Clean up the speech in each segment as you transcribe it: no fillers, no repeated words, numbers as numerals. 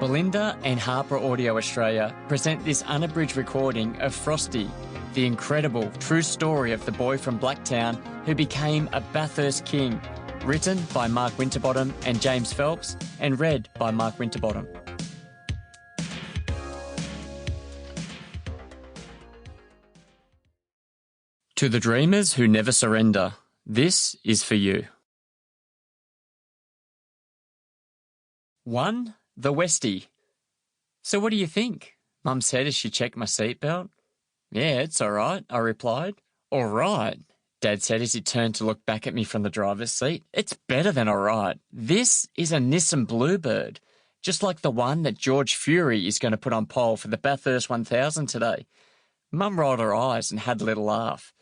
Belinda and HarperAudio Australia present this unabridged recording of Frosty, the incredible true story of the boy from Blacktown who became a Bathurst king, written by Mark Winterbottom and James Phelps and read by Mark Winterbottom. To the dreamers who never surrender, this is for you. 1. The Westie. So what do you think? Mum said as she checked my seatbelt. Yeah, it's all right, I replied. All right, Dad said as he turned to look back at me from the driver's seat. It's better than all right. This is a Nissan Bluebird, just like the one that George Fury is going to put on pole for the Bathurst 1000 today. Mum rolled her eyes and had a little laugh.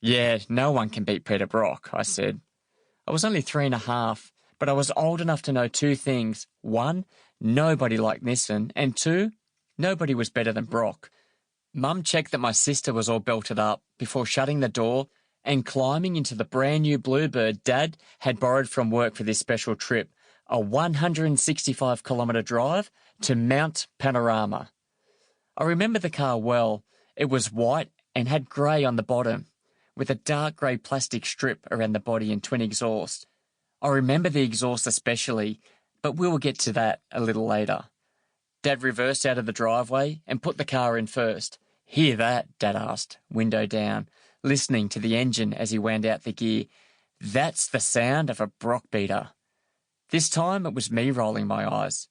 Yeah, no one can beat Peter Brock, I said. I was only 3.5, but I was old enough to know two things. 1, nobody liked Nissan, and 2, nobody was better than Brock. Mum checked that my sister was all belted up before shutting the door and climbing into the brand new Bluebird Dad had borrowed from work for this special trip, a 165-kilometre drive to Mount Panorama. I remember the car well. It was white and had grey on the bottom, with a dark grey plastic strip around the body and twin exhaust. I remember the exhaust especially, but we will get to that a little later. Dad reversed out of the driveway and put the car in first. Hear that? Dad asked, window down, listening to the engine as he wound out the gear. That's the sound of a Brock beater. This time it was me rolling my eyes.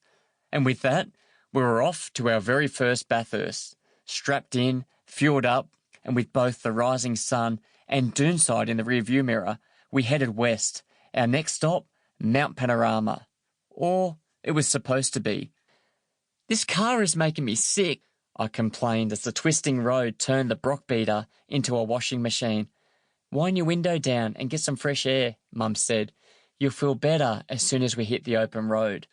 And with that, we were off to our very first Bathurst, strapped in, fueled up, and with both the rising sun and Doonside in the rearview mirror, we headed west. Our next stop, Mount Panorama. Or it was supposed to be. This car is making me sick, I complained as the twisting road turned the Brock beater into a washing machine. Wind your window down and get some fresh air, Mum said. You'll feel better as soon as we hit the open road.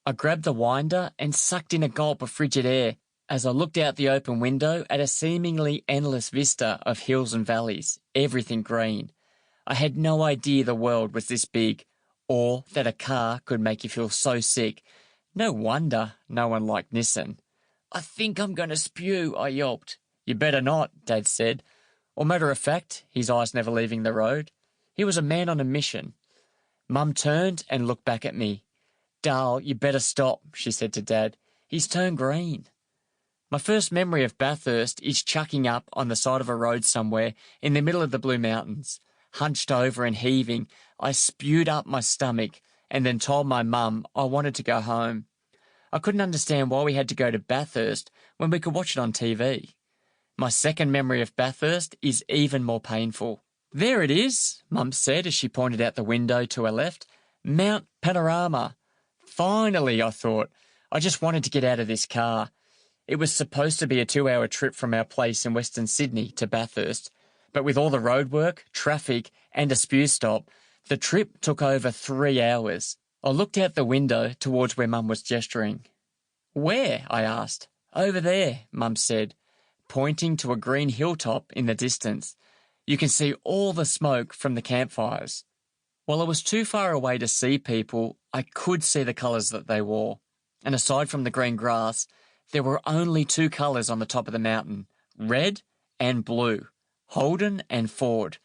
I grabbed the winder and sucked in a gulp of frigid air as I looked out the open window at a seemingly endless vista of hills and valleys, everything green. I had no idea the world was this big, or that a car could make you feel so sick. No wonder no one liked Nissan. I think I'm going to spew, I yelped. You better not, Dad said. Or matter of fact, his eyes never leaving the road. He was a man on a mission. Mum turned and looked back at me. Darl, you better stop, she said to Dad. He's turned green. My first memory of Bathurst is chucking up on the side of a road somewhere in the middle of the Blue Mountains. Hunched over and heaving, I spewed up my stomach and then told my mum I wanted to go home. I couldn't understand why we had to go to Bathurst when we could watch it on TV. My second memory of Bathurst is even more painful. There it is, Mum said as she pointed out the window to her left. Mount Panorama. Finally, I thought. I just wanted to get out of this car. It was supposed to be a 2-hour trip from our place in Western Sydney to Bathurst, but with all the roadwork, traffic and a spew stop, the trip took over 3 hours. I looked out the window towards where Mum was gesturing. Where? I asked. Over there, Mum said, pointing to a green hilltop in the distance. You can see all the smoke from the campfires. While I was too far away to see people, I could see the colours that they wore. And aside from the green grass, there were only 2 colours on the top of the mountain, red and blue, Holden and Ford,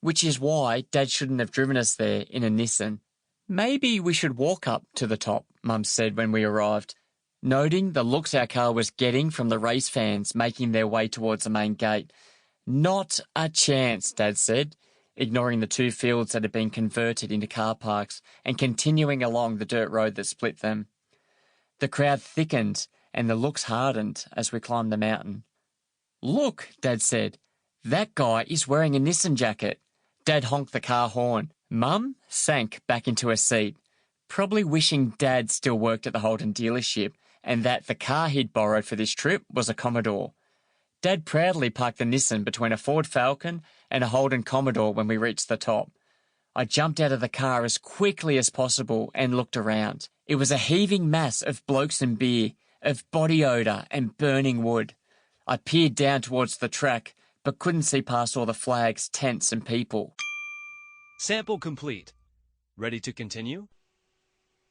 which is why Dad shouldn't have driven us there in a Nissan. Maybe we should walk up to the top, Mum said when we arrived, noting the looks our car was getting from the race fans making their way towards the main gate. Not a chance, Dad said, ignoring the 2 fields that had been converted into car parks and continuing along the dirt road that split them. The crowd thickened and the looks hardened as we climbed the mountain. Look, Dad said, that guy is wearing a Nissan jacket. Dad honked the car horn. Mum sank back into her seat, probably wishing Dad still worked at the Holden dealership and that the car he'd borrowed for this trip was a Commodore. Dad proudly parked the Nissan between a Ford Falcon and a Holden Commodore when we reached the top. I jumped out of the car as quickly as possible and looked around. It was a heaving mass of blokes and beer, of body odour and burning wood. I peered down towards the track, but couldn't see past all the flags, tents and people. Sample complete. Ready to continue?